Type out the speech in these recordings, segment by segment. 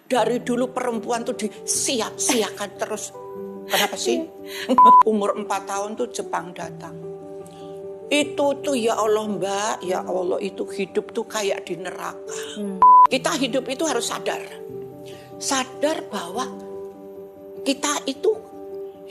Dari dulu perempuan tuh disiap-siakan terus. Kenapa sih? Umur 4 tahun tuh Jepang datang. Itu tuh ya Allah Mbak, ya Allah itu hidup tuh kayak di neraka. Kita hidup itu harus sadar. Sadar bahwa kita itu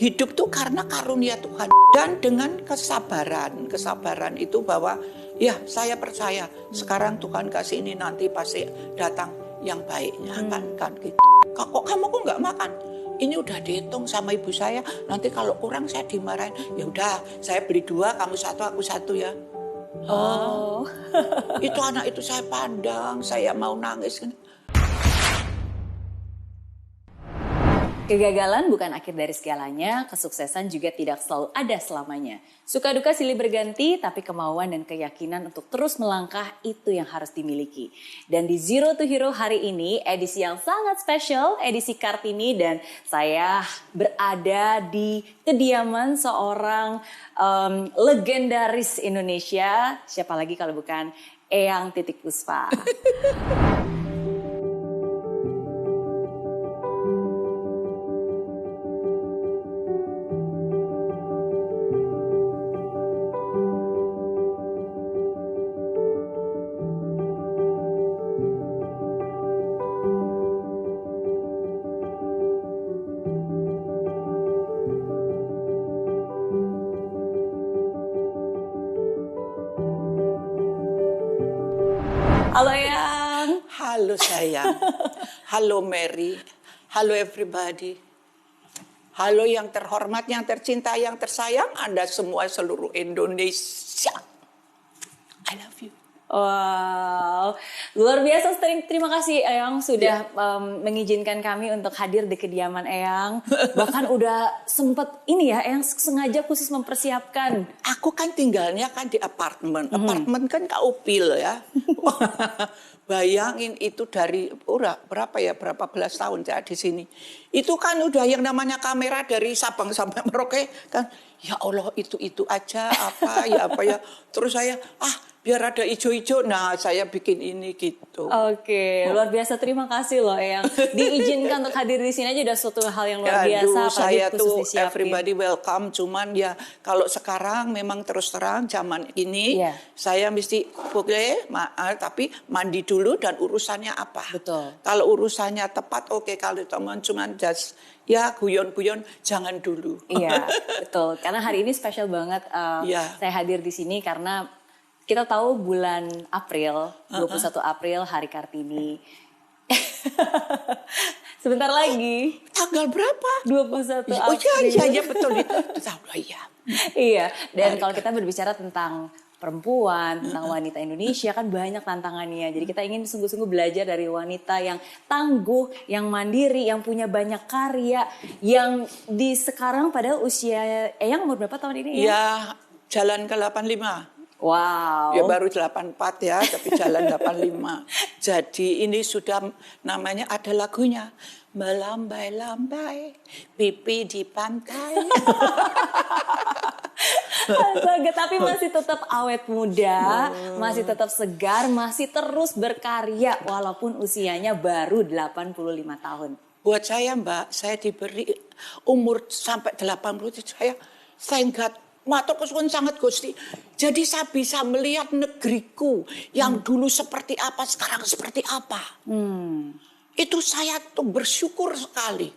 hidup tuh karena karunia Tuhan. Dan dengan kesabaran itu bahwa ya saya percaya sekarang Tuhan kasih ini nanti pasti datang yang baiknya kan gitu. Kok kamu kok nggak makan? Ini udah dihitung sama ibu saya. Nanti kalau kurang saya dimarahin. Ya udah, saya beli 2, kamu 1, aku 1 ya. Oh. Itu anak itu saya pandang, saya mau nangis. Kegagalan bukan akhir dari segalanya, kesuksesan juga tidak selalu ada selamanya. Suka duka silih berganti, tapi kemauan dan keyakinan untuk terus melangkah itu yang harus dimiliki. Dan di Zero to Hero hari ini, edisi yang sangat spesial, edisi Kartini, dan saya berada di kediaman seorang legendaris Indonesia, siapa lagi kalau bukan Eyang Titik Puspa. Halo Eyang. Halo sayang. Halo Mary. Halo everybody. Halo yang terhormat, yang tercinta, yang tersayang. Anda semua seluruh Indonesia. I love you. Wow, luar biasa. Terima kasih Eyang sudah mengizinkan kami untuk hadir di kediaman Eyang. Bahkan udah sempet ini ya, Eyang sengaja khusus mempersiapkan. Aku kan tinggalnya kan di apartemen. Apartemen kan kaupil ya. Bayangin itu dari berapa belas tahun saya di sini. Itu kan udah yang namanya kamera dari Sabang sampai Merauke kan. Ya Allah itu aja apa ya. Terus saya biar ada ijo-ijo, nah saya bikin ini gitu. Oke, luar biasa. Terima kasih loh Eyang. Diizinkan untuk hadir di sini aja udah suatu hal yang luar biasa. Saya tuh everybody welcome. Cuman ya kalau sekarang memang terus terang zaman ini saya mesti boleh tapi mandi dulu dan urusannya apa. Betul. Kalau urusannya tepat oke. Kalau teman cuman just ya guyon-guyon jangan dulu. Iya, betul. Karena hari ini spesial banget saya hadir di sini karena kita tahu bulan April, 21 April Hari Kartini. Sebentar lagi. Tanggal berapa? 21 April. Oh iya betul itu. Iya. Iya, dan kalau kita berbicara tentang perempuan, tentang wanita Indonesia kan banyak tantangannya. Jadi kita ingin sungguh-sungguh belajar dari wanita yang tangguh, yang mandiri, yang punya banyak karya, yang di sekarang padahal usia Eyang umur berapa tahun ini ya? Ya, jalan ke 85. Wow. Ya baru 84 ya, tapi jalan 85. Jadi ini sudah namanya ada lagunya. Melambai-lambai, pipi di pantai. Tapi masih tetap awet muda, masih tetap segar, masih terus berkarya walaupun usianya baru 85 tahun. Buat saya Mbak, saya diberi umur sampai 80 itu saya thank God. Matur kesuwun sangat Gusti. Jadi saya bisa melihat negeriku yang dulu seperti apa, sekarang seperti apa. Itu saya tuh bersyukur sekali.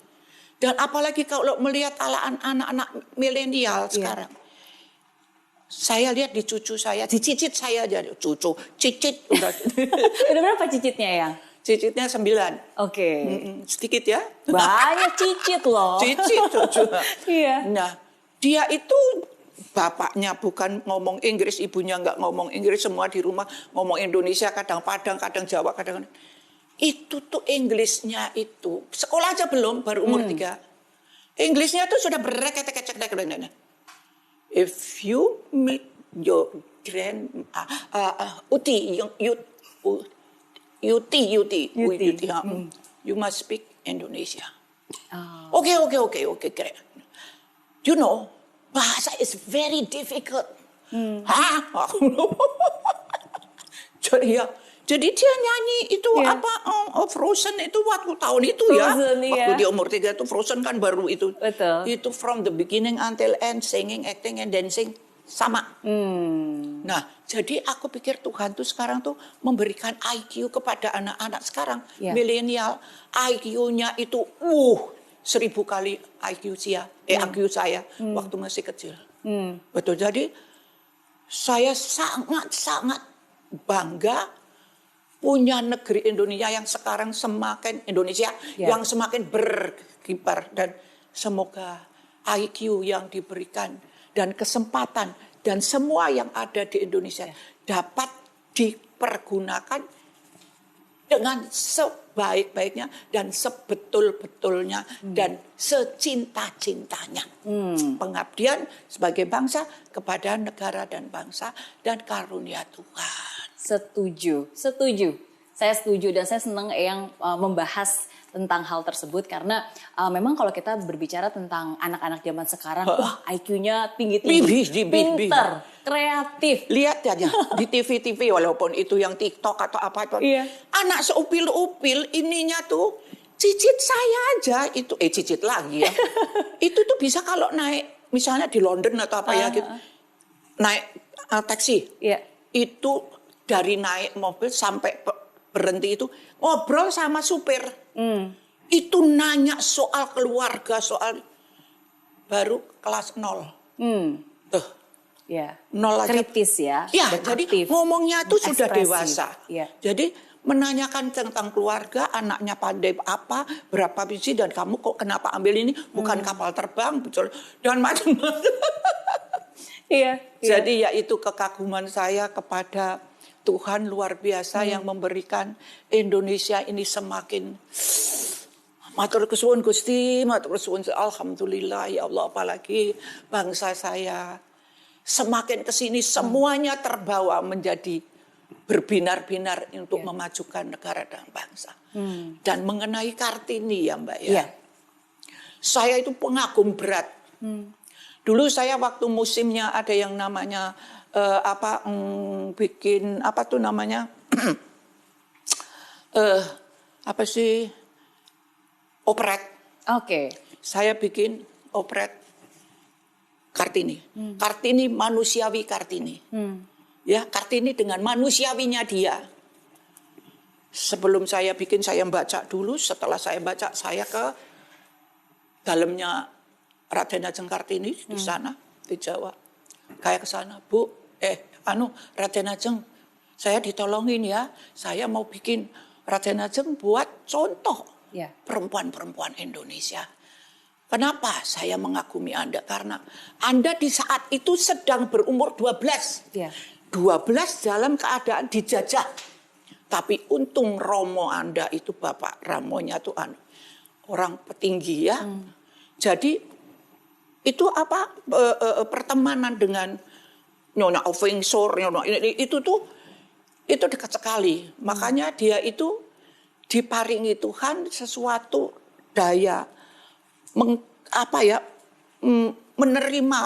Dan apalagi kalau melihat anak-anak milenial sekarang. Saya lihat di cucu saya, di cicit saya jadi cucu, cicit. Udah berapa cicitnya ya? Cicitnya 9. Oke. Sedikit ya. Banyak cicit loh. Cicit cucu. Iya. Nah, dia itu bapaknya bukan ngomong Inggris, ibunya nggak ngomong Inggris, semua di rumah ngomong Indonesia, kadang Padang, kadang Jawa, kadang itu tuh Inggrisnya itu sekolah aja belum, baru umur 3. Inggrisnya tuh sudah berkecek-kecek. If you meet your Uti, you must speak Indonesia. Oke, great. You know, bahasa is very difficult. Jadi ya, Jadi dia nyanyi itu Frozen itu waktu tahun itu Frozen, ya. Waktu dia umur 3 itu Frozen kan baru itu. Betul. Itu from the beginning until end, singing, acting, and dancing sama. Nah, jadi aku pikir Tuhan tuh sekarang tuh memberikan IQ kepada anak-anak sekarang. Milenial, IQ-nya itu 1000 kali IQ saya waktu masih kecil. Betul, jadi saya sangat-sangat bangga punya negeri Indonesia yang sekarang semakin yang semakin berkibar, dan semoga IQ yang diberikan dan kesempatan dan semua yang ada di Indonesia dapat dipergunakan dengan sebaik-baiknya dan sebetul-betulnya dan secinta-cintanya. Pengabdian sebagai bangsa kepada negara dan bangsa dan karunia Tuhan. Setuju. Saya setuju dan saya senang yang membahas tentang hal tersebut karena memang kalau kita berbicara tentang anak-anak zaman sekarang, wah IQ-nya tinggi-tinggi, pinter, kreatif. Lihat aja di TV-TV walaupun itu yang TikTok atau apa itu. Anak seupil-upil ininya tuh cicit saya aja itu cicit lagi ya. Itu tuh bisa kalau naik misalnya di London atau apa ya gitu. Naik taksi. Itu dari naik mobil sampai berhenti itu ngobrol sama supir. Itu nanya soal keluarga, soal baru kelas 0. Tuh. 0 aja. Kritis ya. Ya, jadi aktif, ngomongnya itu sudah ekspresif. dewasa. Jadi menanyakan tentang keluarga, anaknya pandai apa, berapa biji, dan kamu kok kenapa ambil ini, bukan kapal terbang, betul, dan macam-macam. Jadi ya itu kekaguman saya kepada Tuhan luar biasa yang memberikan Indonesia ini semakin matur kesuwun Gusti, matur kesuwun, alhamdulillah ya Allah, apalagi bangsa saya semakin kesini semuanya terbawa menjadi berbinar-binar untuk memajukan negara dan bangsa. Dan mengenai Kartini ya Mbak ya, saya itu pengagum berat. Dulu saya waktu musimnya ada yang namanya bikin apa tuh namanya apa sih operet. Saya bikin operet Kartini. Kartini manusiawi Kartini. Ya, Kartini dengan manusiawinya dia. Sebelum saya bikin saya baca dulu, setelah saya baca saya ke dalamnya Raden Ajeng Kartini di sana di Jawa. Kayak ke sana, Bu, Raden Ajeng, saya ditolongin ya, saya mau bikin Raden Ajeng buat contoh perempuan-perempuan Indonesia. Kenapa saya mengagumi Anda? Karena Anda di saat itu sedang berumur 12. 12 dalam keadaan dijajah. Tapi untung Romo Anda itu, Bapak Ramonya tuh orang petinggi ya. Jadi itu apa pertemanan dengan Nyonya Ovingsor, itu dekat sekali. Makanya dia itu diparingi Tuhan sesuatu daya menerima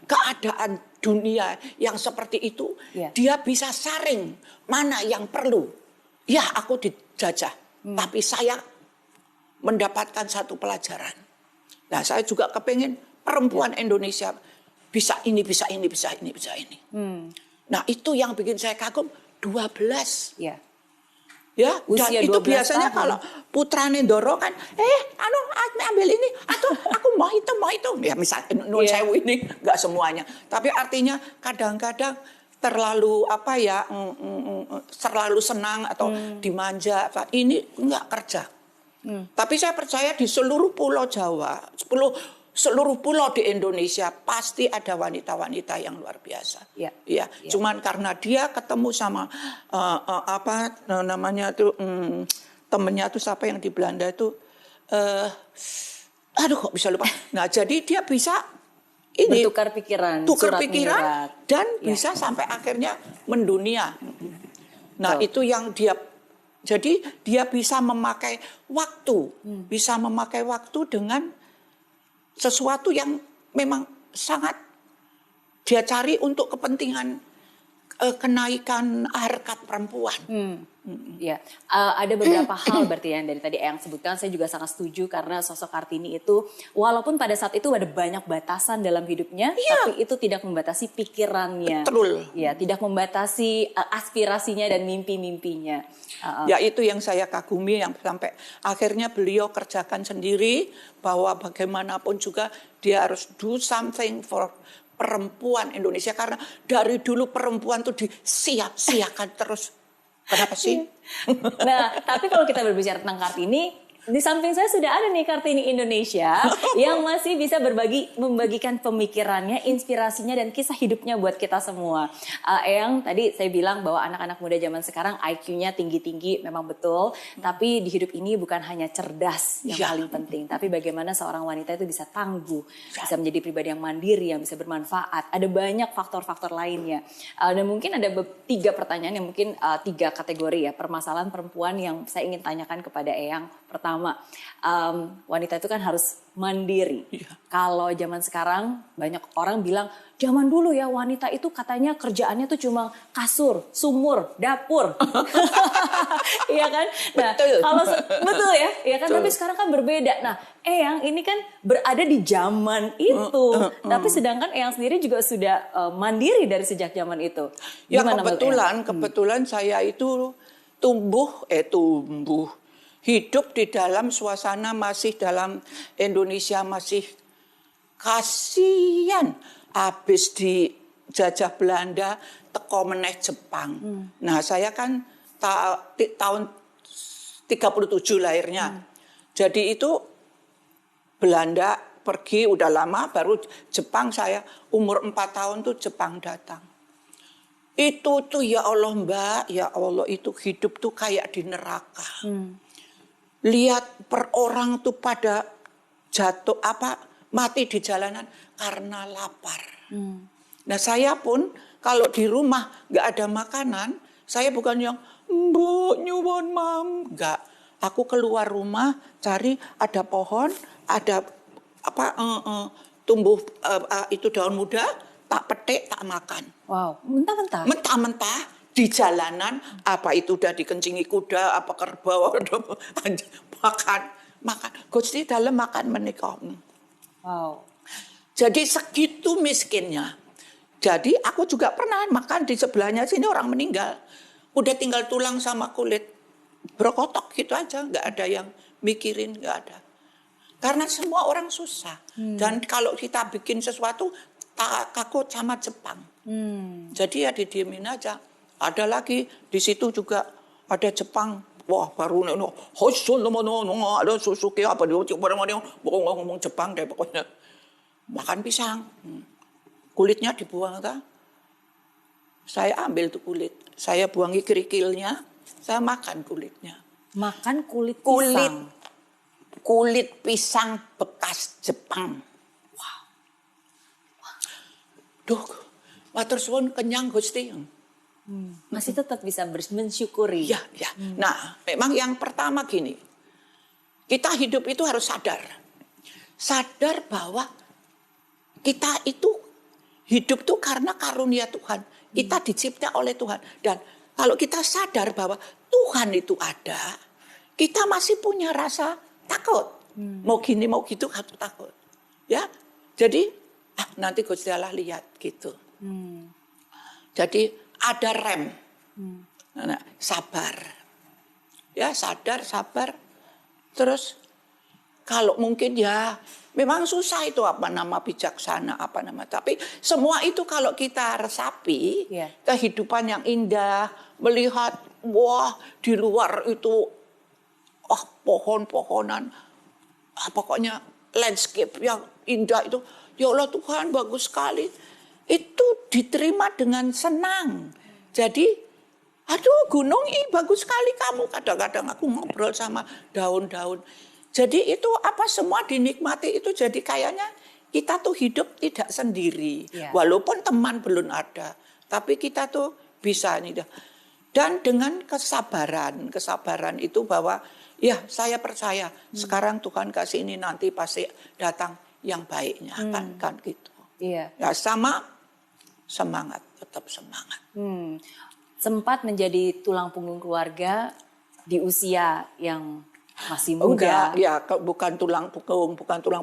keadaan dunia yang seperti itu. Dia bisa saring mana yang perlu. Ya, aku dijajah, tapi saya mendapatkan satu pelajaran. Nah, saya juga kepengen perempuan Indonesia bisa ini, bisa ini, bisa ini, bisa ini. Nah, itu yang bikin saya kagum. 12. Ya, dan itu biasanya tahun. Kalau putra Nendoro kan, ambil ini, atau aku mau itu. Ya misalnya, nun sewu ini nggak semuanya. Tapi artinya kadang-kadang terlalu terlalu senang atau dimanja. Ini nggak kerja. Tapi saya percaya di seluruh pulau Jawa, seluruh pulau di Indonesia pasti ada wanita-wanita yang luar biasa. Cuman karena dia ketemu sama temennya tuh siapa yang di Belanda itu, kok bisa lupa. Nah, jadi dia bisa bertukar pikiran, dan bisa sampai akhirnya mendunia. Nah, itu yang dia. Jadi dia bisa memakai waktu, dengan sesuatu yang memang sangat dia cari untuk kepentingan kenaikan harkat perempuan. Ya, ada beberapa hal berarti yang dari tadi Eyang sebutkan, saya juga sangat setuju karena sosok Kartini itu walaupun pada saat itu ada banyak batasan dalam hidupnya, tapi itu tidak membatasi pikirannya. Betul. Ya, tidak membatasi aspirasinya dan mimpi-mimpinya. Ya itu yang saya kagumi, yang sampai akhirnya beliau kerjakan sendiri, bahwa bagaimanapun juga dia harus do something for perempuan Indonesia, karena dari dulu perempuan tuh disiap-siakan terus. Kenapa sih? Nah, tapi kalau kita berbicara tentang Kartini, di samping saya sudah ada nih Kartini Indonesia yang masih bisa membagikan pemikirannya, inspirasinya dan kisah hidupnya buat kita semua. Eyang tadi saya bilang bahwa anak-anak muda zaman sekarang IQ-nya tinggi-tinggi, memang betul. Tapi di hidup ini bukan hanya cerdas yang paling penting, tapi bagaimana seorang wanita itu bisa tangguh, bisa menjadi pribadi yang mandiri, yang bisa bermanfaat. Ada banyak faktor-faktor lainnya. Dan mungkin ada 3 pertanyaan yang mungkin 3 kategori ya, permasalahan perempuan yang saya ingin tanyakan kepada Eyang. Pertama, wanita itu kan harus mandiri. Kalau zaman sekarang banyak orang bilang, zaman dulu ya wanita itu katanya kerjaannya tuh cuma kasur, sumur, dapur. Iya kan? Nah, Betul. Betul ya? Iya kan? Tapi sekarang kan berbeda. Nah, Eyang ini kan berada di zaman itu. Tapi sedangkan Eyang sendiri juga sudah mandiri dari sejak zaman itu. Ya Gimana, kebetulan saya itu tumbuh hidup di dalam suasana masih dalam Indonesia, masih kasihan habis dijajah Belanda, teko meneh Jepang. Nah, saya kan tahun 37 lahirnya. Jadi itu Belanda pergi udah lama, baru Jepang saya umur 4 tahun tuh Jepang datang. Itu tuh ya Allah Mbak, ya Allah itu hidup tuh kayak di neraka. Lihat per orang tuh pada jatuh mati di jalanan karena lapar. Nah saya pun kalau di rumah nggak ada makanan, saya bukan yang Mbak nyuwun mam, nggak. Aku keluar rumah cari ada pohon, ada tumbuh itu daun muda, tak petik tak makan. Wow, mentah-mentah. Mentah-mentah. Di jalanan, apa itu udah dikencingi kuda, apa kerbau, makan. Gusti dalam makan menikah. Wow. Jadi segitu miskinnya. Jadi aku juga pernah makan di sebelahnya sini orang meninggal. Udah tinggal tulang sama kulit. Brokotok gitu aja, nggak ada yang mikirin, nggak ada. Karena semua orang susah. Dan kalau kita bikin sesuatu, takut sama Jepang. Jadi ya didiemin aja. Ada lagi di situ juga ada Jepang. Wah baru ada Suzuki apa dia ngomong Jepang deh pokoknya. Makan pisang, kulitnya dibuang ta. Saya ambil tuh kulit, saya buangi kerikilnya, saya makan kulitnya. Makan kulit pisang. Kulit pisang bekas Jepang. Wow. Duh, matur suwun kenyang Gusti. Masih tetap bisa mensyukuri. Ya. Nah, memang yang pertama gini. Kita hidup itu harus sadar. Sadar bahwa kita itu hidup tuh karena karunia Tuhan. Kita dicipta oleh Tuhan. Dan kalau kita sadar bahwa Tuhan itu ada, kita masih punya rasa takut. Mau gini mau gitu harus takut. Ya. Jadi nanti Gusti Allah lihat gitu. Jadi ada rem, sabar, ya sadar, sabar. Terus kalau mungkin ya memang susah itu apa nama bijaksana apa nama. Tapi semua itu kalau kita resapi kehidupan yang indah, melihat wah di luar itu pohon-pohonan, pokoknya landscape yang indah itu. Ya Allah Tuhan bagus sekali. Itu diterima dengan senang. Jadi, aduh gunung ini bagus sekali kamu. Kadang-kadang aku ngobrol sama daun-daun. Jadi itu semua dinikmati itu jadi kayaknya kita tuh hidup tidak sendiri. Walaupun teman belum ada. Tapi kita tuh bisa nih. Dan dengan kesabaran itu bahwa ya saya percaya sekarang Tuhan kasih ini nanti pasti datang yang baiknya kan gitu. Iya. Ya sama semangat tetap semangat. Sempat menjadi tulang punggung keluarga di usia yang masih Enggak, muda. ya bukan tulang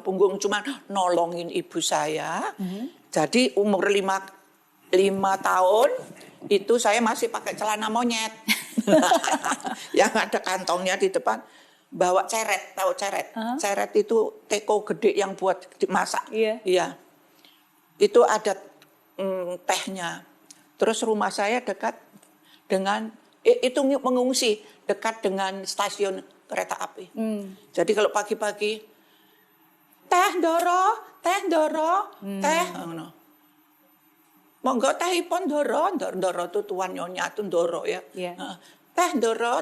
punggung, cuma nolongin ibu saya. Jadi umur 5 tahun itu saya masih pakai celana monyet. Yang ada kantongnya di depan. Bawa ceret, tahu ceret? Ceret itu teko gede yang buat dimasak. Iya. Iya. Itu ada tehnya. Terus rumah saya dekat dengan itu mengungsi dekat dengan stasiun kereta api. Jadi kalau pagi-pagi teh Ndoro, teh ngono. Monggo tehipun Ndoro itu tuan nyonya itu Ndoro ya. Yeah. Teh Ndoro.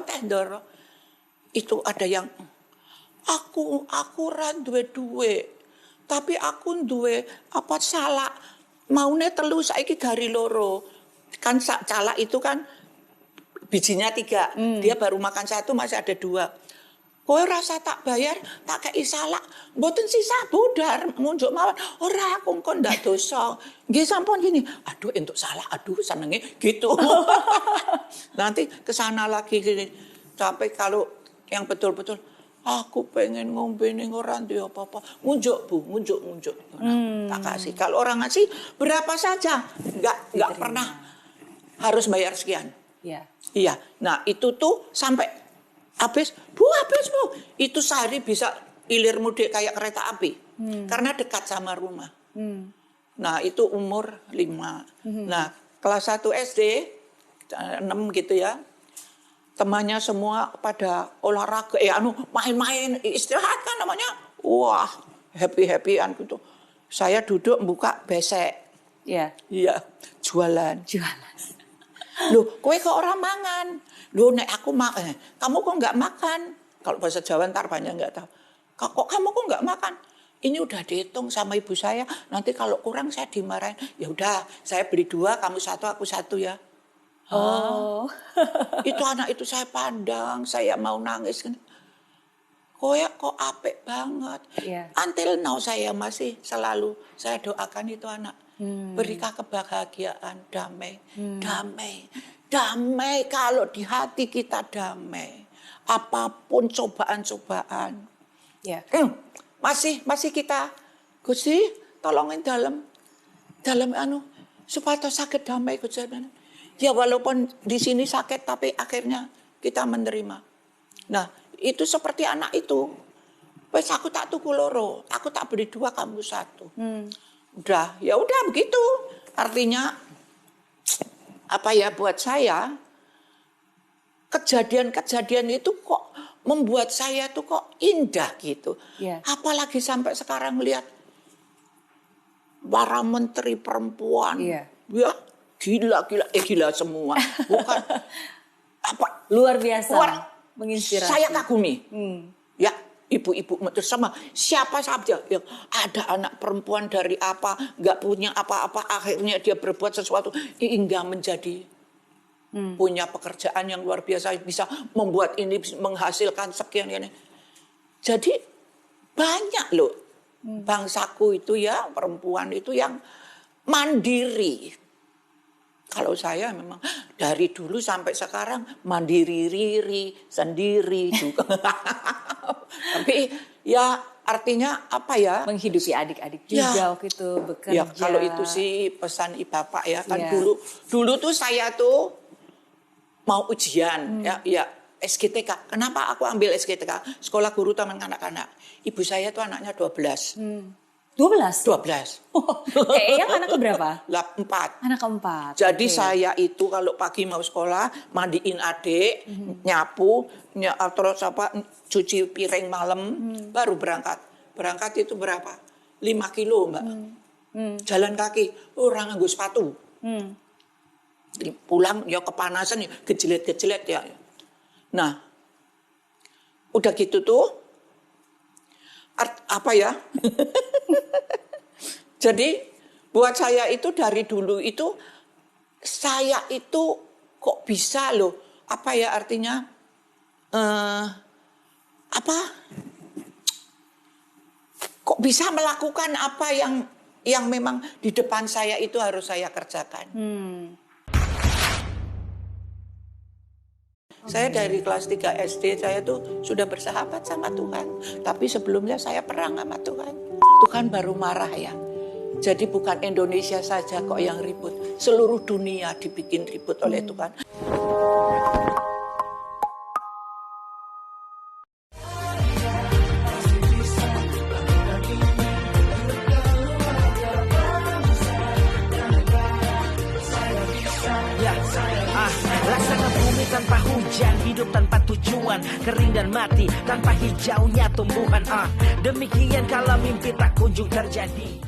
Itu ada yang aku ra duwe. Tapi aku duwe apa salak. Maune telu saiki gari loro. Kan salak itu kan bijinya 3. Dia baru makan 1 masih ada 2. Kowe rasa tak bayar, tak kei salak. Mboten sisa budar, ngunjuk mawon. Ora aku kon ndak dosa. Nggih sampun gini. Aduh entuk salak, aduh senenge gitu. Nanti ke sana lagi gini. Sampai kalau yang betul-betul aku pengen ngombe ning ora duwe apa-apa. Ngunjuk Bu, ngunjuk. Tak kasih. Kalau orang ngasih berapa saja, enggak pernah harus bayar sekian. Iya. Iya. Nah, itu tuh sampai habis Bu. Itu sehari bisa ilir mudik kayak kereta api. Karena dekat sama rumah. Nah, itu umur 5. Nah, kelas 1 SD, 6 gitu ya. Temannya semua pada olahraga, main-main, istirahat kan namanya. Wah, happy-happyan gitu. Saya duduk buka besek. Iya. Iya, jualan. Loh, kowe kok orang mangan? Loh, nek aku kamu kok nggak makan? Kalau bahasa Jawa ntar banyak nggak tahu. Kok kamu kok nggak makan? Ini udah dihitung sama ibu saya. Nanti kalau kurang saya dimarahin. Ya udah, saya beli 2, kamu 1, aku 1 ya. Oh. Itu anak itu saya pandang, saya mau nangis. Kowe kok apik banget. Yeah. Until now saya masih selalu saya doakan itu anak. Berikan kebahagiaan, damai. Damai kalau di hati kita damai. Apapun cobaan-cobaan. Ya. Masih kita Gusti tolongin dalam supaya sakit damai Gusti. Ya walaupun di sini sakit tapi akhirnya kita menerima. Nah, itu seperti anak itu. Wes aku tak tuku loro, aku tak beli 2 kamu 1. Udah begitu. Artinya apa ya buat saya kejadian-kejadian itu kok membuat saya tuh kok indah gitu. Yeah. Apalagi sampai sekarang lihat para menteri perempuan. Yeah. Ya, gila semua. Bukan apa luar biasa. Menginspirasi. Saya kagumi. Ya, ibu-ibu sama siapa saja yang ada anak perempuan dari apa nggak punya apa-apa akhirnya dia berbuat sesuatu hingga menjadi punya pekerjaan yang luar biasa bisa membuat ini menghasilkan sekian ini. Jadi banyak loh bangsaku itu ya perempuan itu yang mandiri. Kalau saya memang dari dulu sampai sekarang mandiri sendiri juga. Tapi ya artinya apa ya? Menghidupi adik-adik juga waktu itu bekerja. Ya kalau itu sih pesan bapak ya kan dulu tuh saya tuh mau ujian ya SGTK. Kenapa aku ambil SGTK? Sekolah Guru Taman Kanak-kanak. Ibu saya tuh anaknya 12. 12. Yang anak keberapa? 4. Anak keempat. Jadi saya itu kalau pagi mau sekolah mandiin adik, nyapu, terus cuci piring malam, baru berangkat. Berangkat itu berapa? 5 kilo Mbak. Jalan kaki, orang nganggo sepatu. Pulang ya kepanasan ya, gejelet ya. Nah, udah gitu tuh apa ya? Jadi buat saya itu dari dulu itu saya itu kok bisa loh apa ya artinya kok bisa melakukan apa yang yang memang di depan saya itu harus saya kerjakan. Saya dari kelas 3 SD saya tuh sudah bersahabat sama Tuhan. Tapi sebelumnya saya perang sama Tuhan. Tuhan baru marah ya. Jadi bukan Indonesia saja kok yang ribut. Seluruh dunia dibikin ribut oleh Tuhan. Laksana bumi tanpa hujan, hidup tanpa tujuan, kering dan mati tanpa hijaunya tumbuhan. Demikian kalau mimpi tak kunjung terjadi.